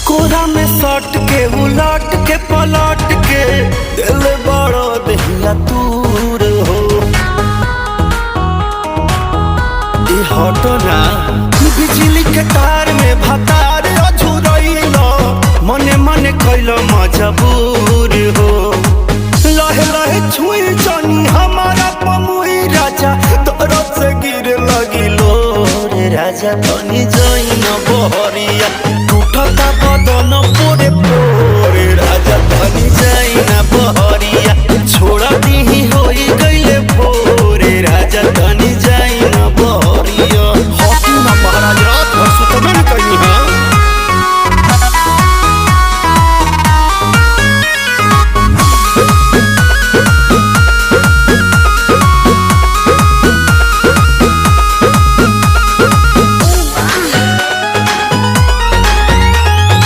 कोरा में सट के उलट के पलट के दिल बड़ो दहिया दूर हो हटो ना। बिजली के तार में भतार अझुरैलो मने मने कैलो मजबूर